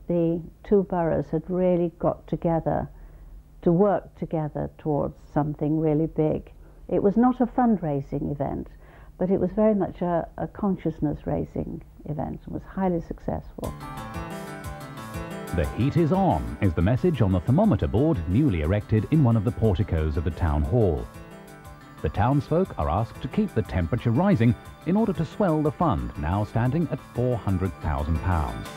that the two boroughs had really got together to work together towards something really big. It was not a fundraising event, but it was very much a consciousness-raising event and was highly successful. The heat is on is the message on the thermometer board newly erected in one of the porticos of the town hall. The townsfolk are asked to keep the temperature rising in order to swell the fund, now standing at £400,000.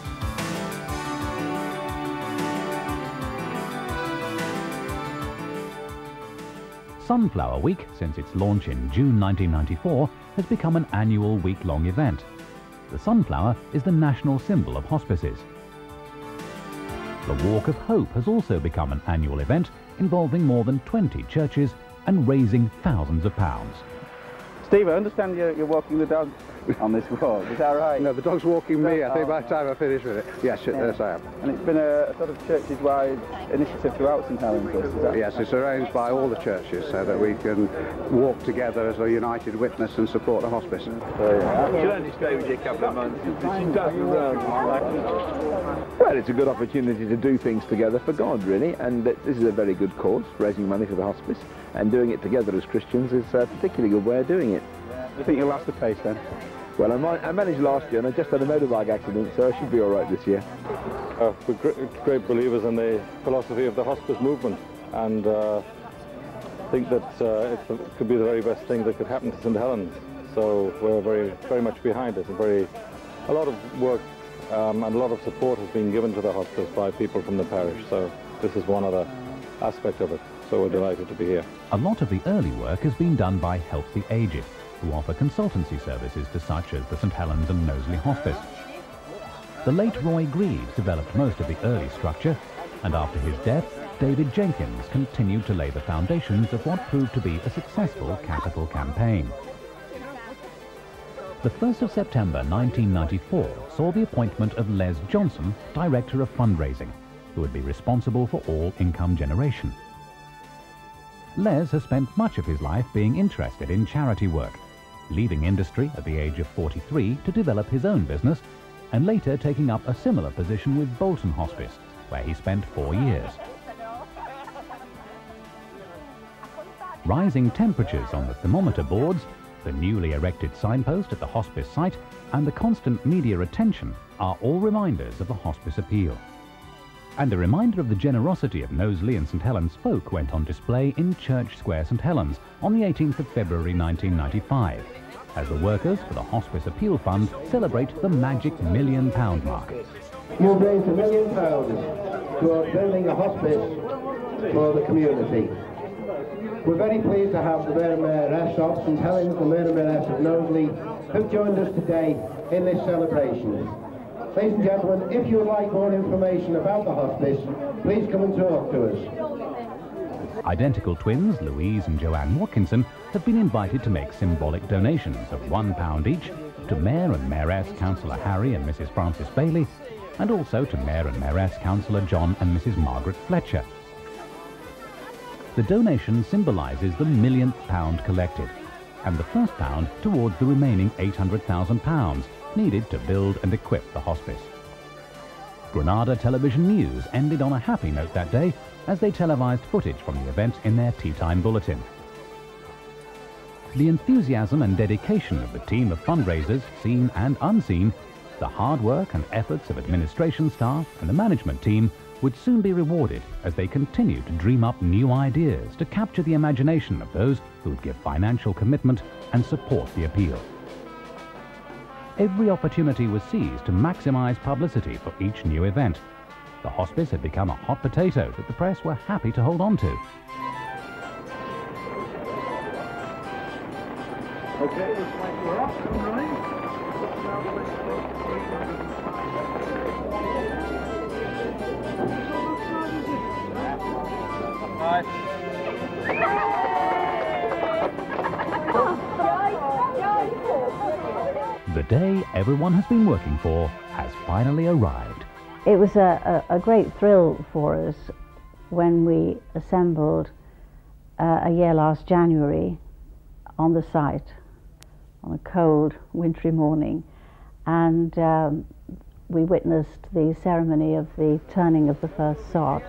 Sunflower Week, since its launch in June 1994, has become an annual week-long event. The sunflower is the national symbol of hospices. The Walk of Hope has also become an annual event involving more than 20 churches and raising thousands of pounds. Steve, I understand you're walking the dog on this walk, is that right? No, the dog's walking me, I think, by the time I finish with it. Yes, yes, I am. And it's been a sort of churches-wide initiative throughout St Helens, is that? Yes, it's arranged by all the churches so that we can walk together as a united witness and support the hospice. She'll only stay with you a couple of months. She doesn't around. Well, it's a good opportunity to do things together for God, really, and this is a very good cause, raising money for the hospice, and doing it together as Christians is a particularly good way of doing it. Do you think you'll last the pace then? Well, I managed last year and I just had a motorbike accident, so I should be all right this year. We're great believers in the philosophy of the hospice movement, and think that it could be the very best thing that could happen to St Helens. So we're very much behind it. A lot of work and a lot of support has been given to the hospice by people from the parish, so this is one other aspect of it. So we're delighted to be here. A lot of the early work has been done by Help the Aged, who offer consultancy services to such as the St Helens and Knowsley Hospice. The late Roy Greaves developed most of the early structure, and after his death, David Jenkins continued to lay the foundations of what proved to be a successful capital campaign. The 1st of September 1994 saw the appointment of Les Johnson, Director of Fundraising, who would be responsible for all income generation. Les has spent much of his life being interested in charity work, leaving industry at the age of 43 to develop his own business, and later taking up a similar position with Bolton Hospice, where he spent 4 years. Rising temperatures on the thermometer boards, the newly erected signpost at the hospice site, and the constant media attention are all reminders of the hospice appeal. And a reminder of the generosity of Knowsley and St Helens folk went on display in Church Square, St Helens, on the 18th of February 1995, as the workers for the Hospice Appeal Fund celebrate the magic £1 million mark. You've raised £1 million towards building a hospice for the community. We're very pleased to have the Mayor and Mayoress of St Helens, the Mayor and Mayoress of Knowsley, who've joined us today in this celebration. Ladies and gentlemen, if you would like more information about the hospice, please come and talk to us. Identical twins, Louise and Joanne Watkinson, have been invited to make symbolic donations of £1 each to Mayor and Mayoress Councillor Harry and Mrs Frances Bailey, and also to Mayor and Mayoress Councillor John and Mrs Margaret Fletcher. The donation symbolises the millionth pound collected, and the first pound towards the remaining £800,000 needed to build and equip the hospice. Granada Television News ended on a happy note that day as they televised footage from the event in their tea time bulletin. The enthusiasm and dedication of the team of fundraisers, seen and unseen, the hard work and efforts of administration staff and the management team would soon be rewarded as they continue to dream up new ideas to capture the imagination of those who would give financial commitment and support the appeal. Every opportunity was seized to maximise publicity for each new event. The hospice had become a hot potato that the press were happy to hold on to. Okay, looks like we're off and running. The day everyone has been working for has finally arrived. It was a great thrill for us when we assembled a year last January on the site on a cold wintry morning, and we witnessed the ceremony of the turning of the first sod.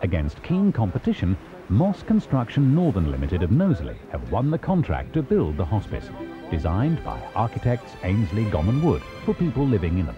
Against keen competition, Moss Construction Northern Limited of Knowsley have won the contract to build the hospice, designed by architects Ainsley Goman Wood for people living in a